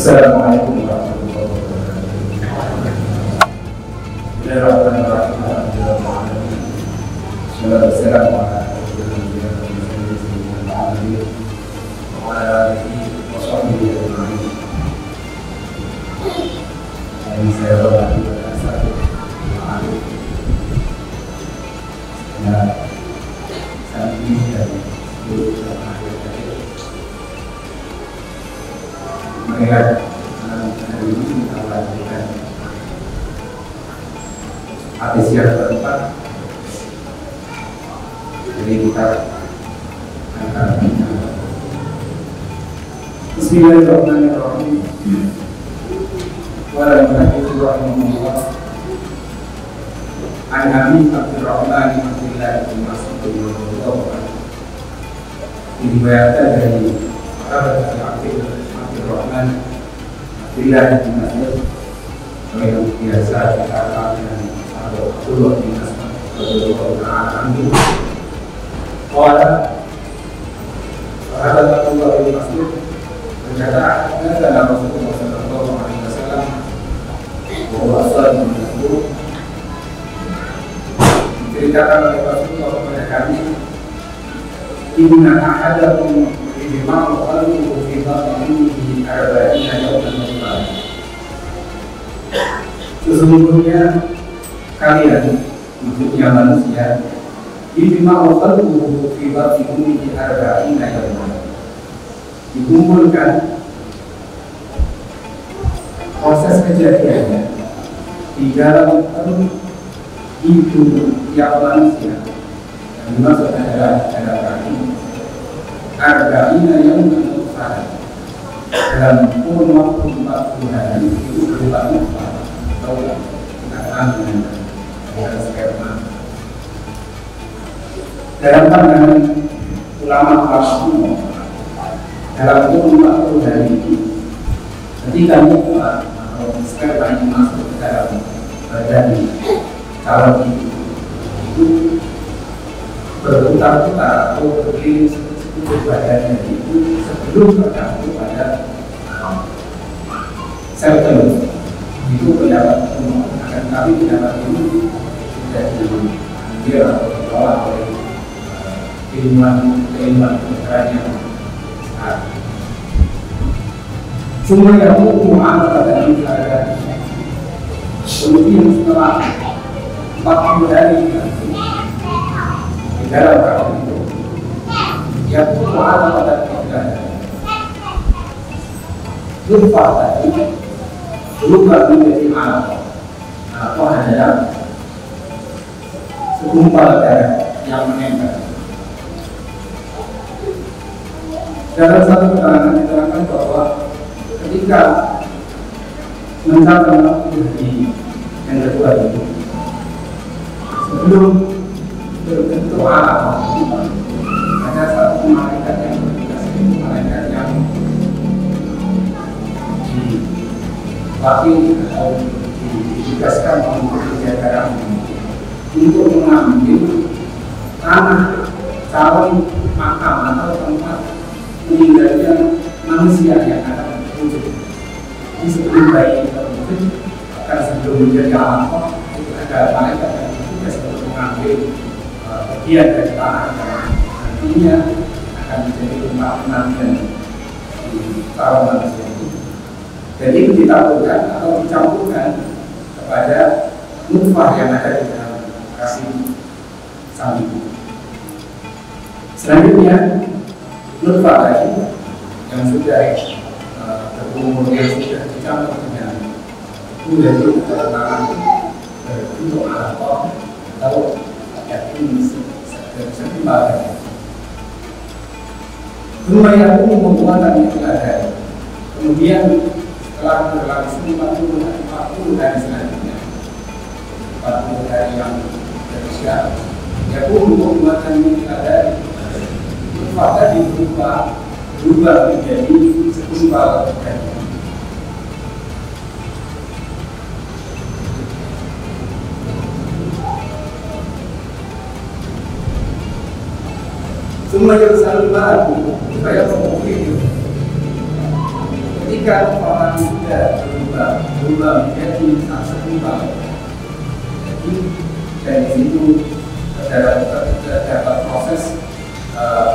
Assalamualaikum warahmatullahi wabarakatuh. Bismillahirrahmanirrahim. Assalamualaikum yang saya hormati saat ini dan mereka hari ini kita lanjutkan hadis yang keempat. Jadi kita akan Bismillahirrahmanirrahim. Warahmatullahi an Abi Abdurrahman Abdullah bin Mas'ud radhiyallahu anhu. Diriwayatkan dari sahabat Abdurrahman Abdullah bin Mas'ud yang biasa dikatakan dengan sahabat Abdullah bin Mas'ud radhiyallahu anhu. Qala sahabat Abdullah bin Mas'ud berkata, "Kata Rasulullah sallallahu alaihi wasallam, bahwa asal menurut diceritakan oleh Rasulullah kepada kami, inna ahadakum yajma'u qalbuhu fi batnihi arba'ina yawman nutfah." Sesungguhnya kalian, maksudnya manusia, yajma'u qalbuhu fi batnihi arba'ina yawman, dikumpulkan proses kejadiannya di dalam perut ibu tiap manusia, yang dimaksud adalah kaki arba'ina yang menutfah, dalam kurun waktu 40 hari itu berupa nutfah atau katakan dengan sperma. Dalam pandangan ulama-ulama, dalam kurun 40 hari itu ketika nutfah atau sperma yang masuk ke dalam badan calon itu berputar-putar atau berkeliling seluruh badannya itu sebelum tercampur pada sel telur. Itu pendapat umum. Akan kami pendapat ini tidak diambil atau ditolak oleh keilmuan kedokteran yang besar. Semua yang mu'amal pada keadaan. Kemudian setelah 40 hari di dalam kakak itu, yang mu'amal pada keadaan nutfah tadi berubah menjadi alaqah. Alaqah adalah segumpal darah yang menempel. Dalam satu keterangan diterangkan bahwa ketika mencapai waktu hari yang kedua itu, sebelum berbentuk alaqah, ada satu malaikat yang bertugas, malaikat yang diwakili atau ditugaskan untuk menjaga untuk mengambil tanah calon makam atau tempat meninggalnya manusia yang akan terwujud. Ini sebelum bayi terwujud, akan sebelum menjadi alaqah, itu ada malaikat yang bertugas untuk mengambil bagian dari tanah yang nantinya akan menjadi tempat penampilan di calon manusia itu. Dan itu ditaburkan atau dicampurkan kepada nutfah yang ada di dalam rahim sang ibu. Selanjutnya nutfah tadi yang sudah berumur, yang sudah dicampur dengan itu menjadi tangan berbentuk alaqah atau yakin setimbal. Kemudian aku membuatkan itu ada. Kemudian setelah berlangsung 40 hari selanjutnya, 40 hari yang tersiap, ya pun membuatkan itu ada. Nutfah tadi berubah menjadi segumpal darah. Semua yang selalu baru, saya mungkin ketika orang sudah berubah menjadi sekumpal, jadi dari situ terdapat proses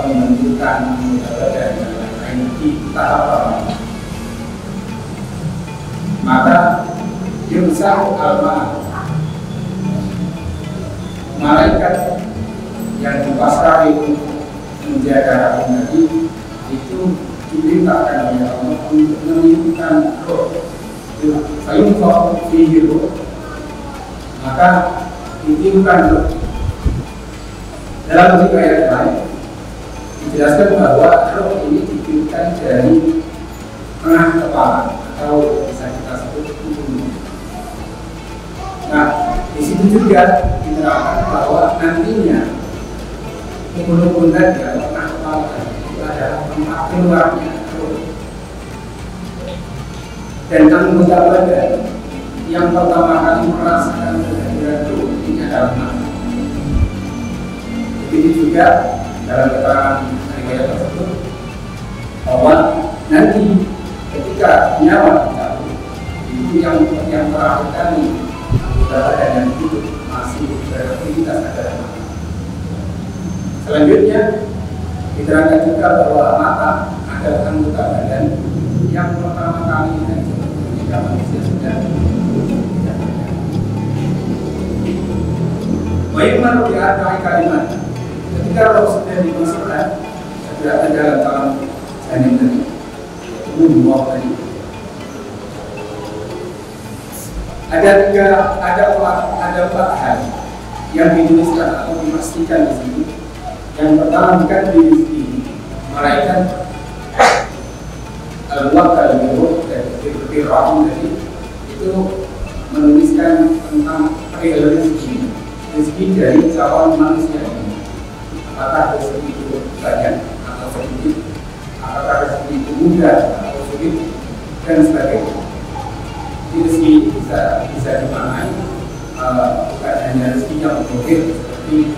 pembentukan dan lain-lain di tahap pertama. Maka yursal malaikat yang dipasrahi menjaga Nabi itu diperintahkan oleh Allah untuk meniupkan roh. Fayunfakhu fihi roh, maka ditiupkan roh. Dalam ayat lain dijelaskan bahwa roh ini ditiupkan dari tengah kepala atau bisa kita sebut hidung. Nah, di situ juga diterangkan bahwa nantinya hidung tadi atau tengah kepala itu adalah tempat keluarnya roh. Dan anggota badan yang pertama kali merasakan kehadiran roh ini adalah mata. Begitu juga dalam keterangan riwayat tersebut bahwa nanti ketika nyawa dicabut itu yang terakhir kali anggota badan yang hidup masih beraktivitas adalah mata. Selanjutnya diterangkan juga bahwa mata adalah anggota badan yang pertama kali ketika manusia sudah tidak ada. Baik manusia kalimat ketika roh sudah dimasukkan sudah ada dalam alam janin tadi, umum tadi. Ada empat hal yang dituliskan atau dipastikan di sini. Yang pertama bukan di malaikat al-muwakkal bil-ruh dari rahim tadi itu menuliskan tentang perihal rezeki dari calon manusia ini. Apakah rezeki itu banyak atau sedikit, apakah rezeki itu mudah atau sulit, dan sebagainya. Rezeki bisa dimaknai bukan hanya rezeki yang berbeda seperti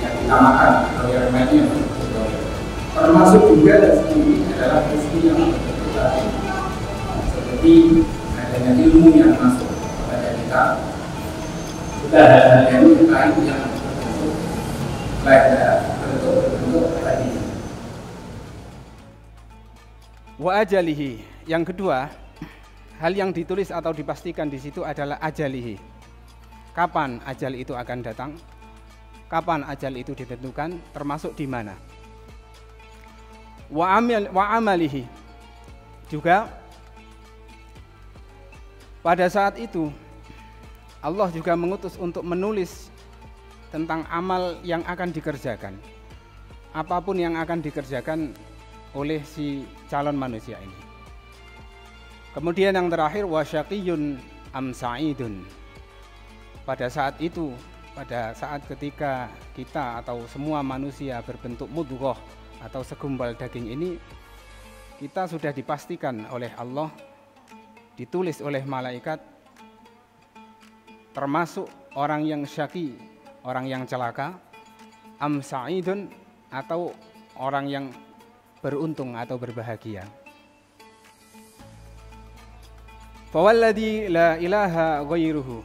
yang kita makan atau yang lainnya, termasuk juga rezeki ini adalah rezeki yang berbeda seperti adanya ilmu yang masuk kepada kita, juga hal-hal yang lain yang berbentuk tadi. Wa ajalihi, yang kedua, hal yang ditulis atau dipastikan di situ adalah ajalihi. Kapan ajal itu akan datang? Kapan ajal itu ditentukan? Termasuk di mana? Wa amalihi, juga pada saat itu Allah juga mengutus untuk menulis tentang amal yang akan dikerjakan, apapun yang akan dikerjakan oleh si calon manusia ini. Kemudian yang terakhir, wasyaqiyun am sa'idun. Pada saat itu, pada saat ketika kita atau semua manusia berbentuk mudghah atau segumpal daging ini, kita sudah dipastikan oleh Allah, ditulis oleh malaikat, termasuk orang yang syaqi, orang yang celaka, am sa'idun, atau orang yang beruntung atau berbahagia. Fawalladhi la ilaha ghairuhu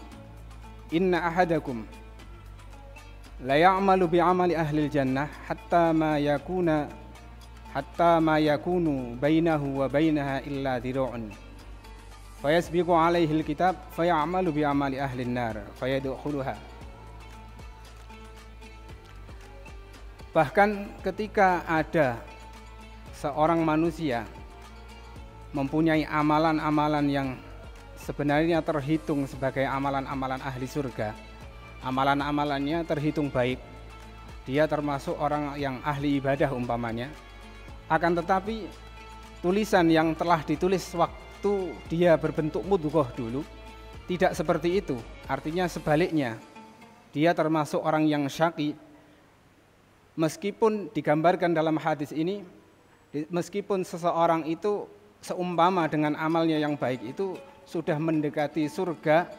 inna ahadakum la ya'malu bi'amali ahli jannah hatta ma yakunu bainahu wa bainaha illa dira'un fayasbiqu alaihi alkitab fayamalu bi'amali ahli an-nar fayadkhuluha. Bahkan ketika ada seorang manusia mempunyai amalan-amalan yang sebenarnya terhitung sebagai amalan-amalan ahli surga, amalan-amalannya terhitung baik, dia termasuk orang yang ahli ibadah umpamanya, akan tetapi tulisan yang telah ditulis waktu dia berbentuk mudghah dulu tidak seperti itu. Artinya sebaliknya, dia termasuk orang yang syaqi. Meskipun digambarkan dalam hadis ini, meskipun seseorang itu seumpama dengan amalnya yang baik itu sudah mendekati surga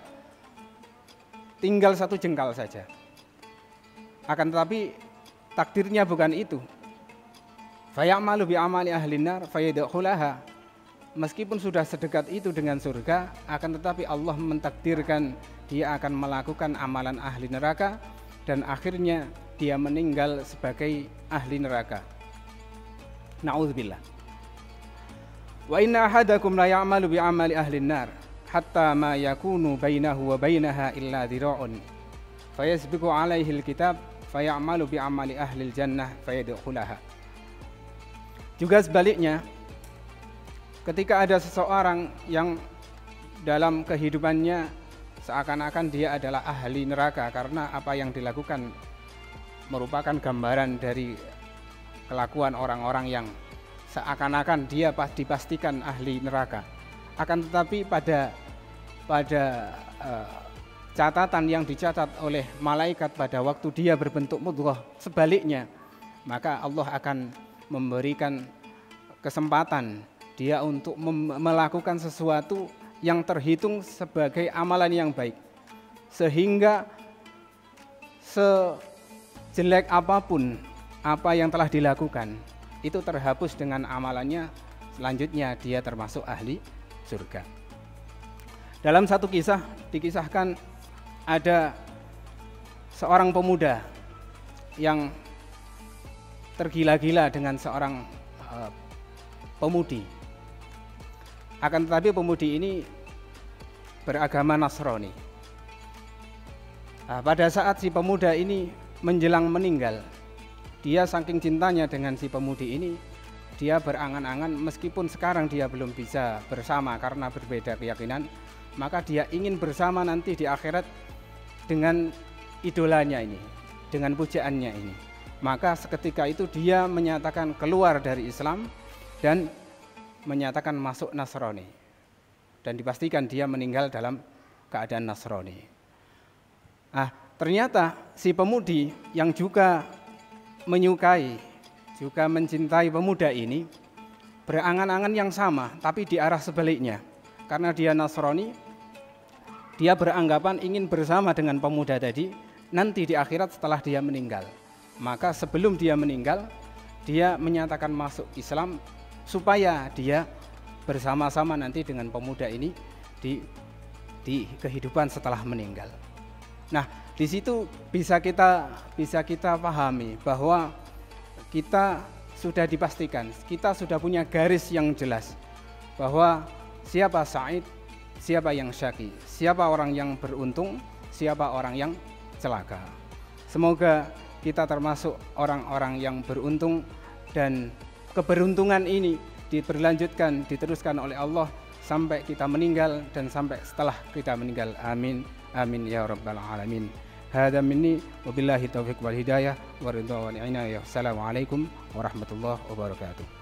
tinggal satu jengkal saja, akan tetapi takdirnya bukan itu. Fayamalu bi amali ahli nar fayadkhulaha. meskipun sudah sedekat itu dengan surga, akan tetapi Allah mentakdirkan dia akan melakukan amalan ahli neraka dan akhirnya dia meninggal sebagai ahli neraka. Na'udzubillah. Wa inna ahadakum la ya'malu bi'amali ahli nar hatta ma yakunu bainahu wa bainaha illa dhira'un fayasbiqu alaihi alkitab fayamalu bi'amali ahli jannah fayadkhulaha. Juga sebaliknya, ketika ada seseorang yang dalam kehidupannya seakan-akan dia adalah ahli neraka karena apa yang dilakukan merupakan gambaran dari kelakuan orang-orang yang seakan-akan dia dipastikan ahli neraka. Akan tetapi pada catatan yang dicatat oleh malaikat pada waktu dia berbentuk mudghah sebaliknya, maka Allah akan memberikan kesempatan dia untuk melakukan sesuatu yang terhitung sebagai amalan yang baik, sehingga sejelek apapun apa yang telah dilakukan itu terhapus dengan amalannya, selanjutnya dia termasuk ahli surga. Dalam satu kisah dikisahkan ada seorang pemuda yang tergila-gila dengan seorang pemudi. Akan tetapi pemudi ini beragama Nasrani. Pada saat si pemuda ini menjelang meninggal, dia saking cintanya dengan si pemudi ini, dia berangan-angan meskipun sekarang dia belum bisa bersama karena berbeda keyakinan, maka dia ingin bersama nanti di akhirat dengan idolanya ini, dengan pujaannya ini. Maka seketika itu dia menyatakan keluar dari Islam dan menyatakan masuk Nasrani, dan dipastikan dia meninggal dalam keadaan Nasrani. Ternyata si pemudi yang juga menyukai, juga mencintai pemuda ini berangan-angan yang sama, tapi di arah sebaliknya. Karena dia Nasrani, dia beranggapan ingin bersama dengan pemuda tadi nanti di akhirat setelah dia meninggal. Maka sebelum dia meninggal, dia menyatakan masuk Islam supaya dia bersama-sama nanti dengan pemuda ini di kehidupan setelah meninggal. Nah, di situ bisa kita pahami bahwa kita sudah dipastikan, kita sudah punya garis yang jelas bahwa siapa Sa'id, siapa yang syaqi, siapa orang yang beruntung, siapa orang yang celaka. Semoga kita termasuk orang-orang yang beruntung dan keberuntungan ini diberlanjutkan, diteruskan oleh Allah sampai kita meninggal dan sampai setelah kita meninggal. Amin. Amin ya rabbal alamin. Hada minni wabillahi taufiq wal hidayah wa ridha wal inayah. Assalamualaikum warahmatullahi wabarakatuh.